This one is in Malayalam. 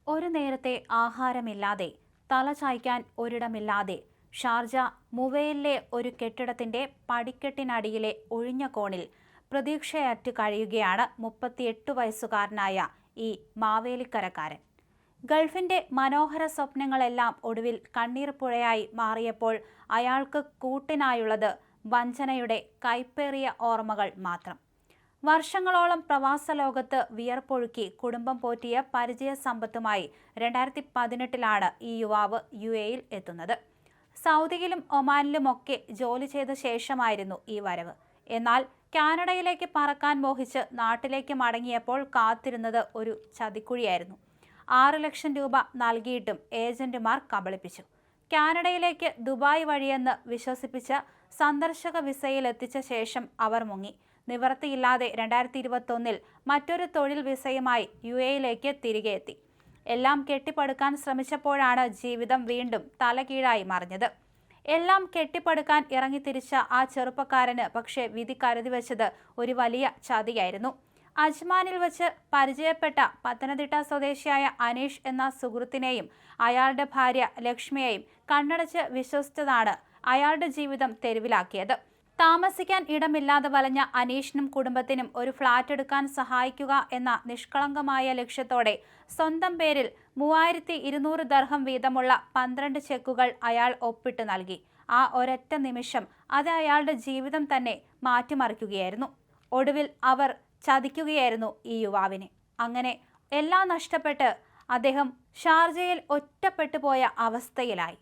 ഒരു നേരത്തെ ആഹാരമില്ലാതെ, തല ചായ്ക്കാൻ ഒരിടമില്ലാതെ ഷാർജ മുവൈലിലെ ഒരു കെട്ടിടത്തിന്റെ പടിക്കെട്ടിനടിയിലെ ഒഴിഞ്ഞ കോണിൽ പ്രതീക്ഷയറ്റ് കഴിയുകയാണ് 38 വയസ്സുകാരനായ ഈ മാവേലിക്കരക്കാരൻ. ഗൾഫിന്റെ മനോഹര സ്വപ്നങ്ങളെല്ലാം ഒടുവിൽ കണ്ണീർ പുഴയായി മാറിയപ്പോൾ അയാൾക്ക് കൂട്ടിനായുള്ളത് വഞ്ചനയുടെ കൈപ്പേറിയ ഓർമ്മകൾ മാത്രം. വർഷങ്ങളോളം പ്രവാസ ലോകത്ത് വിയർപ്പൊഴുക്കി കുടുംബം പോറ്റിയ പരിചയസമ്പത്തുമായി 2018 ഈ യുവാവ് UAE എത്തുന്നത്. സൗദിയിലും ഒമാനിലുമൊക്കെ ജോലി ചെയ്ത ശേഷമായിരുന്നു ഈ വരവ്. എന്നാൽ കാനഡയിലേക്ക് പറക്കാൻ മോഹിച്ച് നാട്ടിലേക്ക് മടങ്ങിയപ്പോൾ കാത്തിരുന്നത് ഒരു ചതിക്കുഴിയായിരുന്നു. 6 ലക്ഷം രൂപ നൽകിയിട്ടും ഏജന്റുമാർ കബളിപ്പിച്ചു. കാനഡയിലേക്ക് ദുബായ് വഴിയെന്ന് വിശ്വസിപ്പിച്ച് സന്ദർശക വിസയിൽ എത്തിച്ച ശേഷം അവർ മുങ്ങി. നിവൃത്തിയില്ലാതെ 2021 മറ്റൊരു തൊഴിൽ വിസയുമായി UAE തിരികെ എത്തി. എല്ലാം കെട്ടിപ്പടുക്കാൻ ശ്രമിച്ചപ്പോഴാണ് ജീവിതം വീണ്ടും തലകീഴായി മറിഞ്ഞത്. എല്ലാം കെട്ടിപ്പടുക്കാൻ ഇറങ്ങിത്തിരിച്ച ആ ചെറുപ്പക്കാരന് പക്ഷേ വിധി കരുതി വെച്ചത് ഒരു വലിയ ചതിയായിരുന്നു. അജ്മാനിൽ വെച്ച് പരിചയപ്പെട്ട പത്തനംതിട്ട സ്വദേശിയായ അനീഷ് എന്ന സുഹൃത്തിനെയും അയാളുടെ ഭാര്യ ലക്ഷ്മിയെയും കണ്ണടച്ച് വിശ്വസിച്ചതാണ് അയാളുടെ ജീവിതം തെരുവിലാക്കിയത്. താമസിക്കാൻ ഇടമില്ലാതെ വലഞ്ഞ അനീഷിനും കുടുംബത്തിനും ഒരു ഫ്ളാറ്റ് എടുക്കാൻ സഹായിക്കുക എന്ന നിഷ്കളങ്കമായ ലക്ഷ്യത്തോടെ സ്വന്തം പേരിൽ 3200 ദർഹം വീതമുള്ള 12 ചെക്കുകൾ അയാൾ ഒപ്പിട്ട് നൽകി. ആ ഒരൊറ്റ നിമിഷം അത് അയാളുടെ ജീവിതം തന്നെ മാറ്റിമറിക്കുകയായിരുന്നു. ഒടുവിൽ അവർ ചതിക്കുകയായിരുന്നു ഈ യുവാവിനെ. അങ്ങനെ എല്ലാം നഷ്ടപ്പെട്ട് അദ്ദേഹം ഷാർജയിൽ ഒറ്റപ്പെട്ടു പോയ അവസ്ഥയിലായി.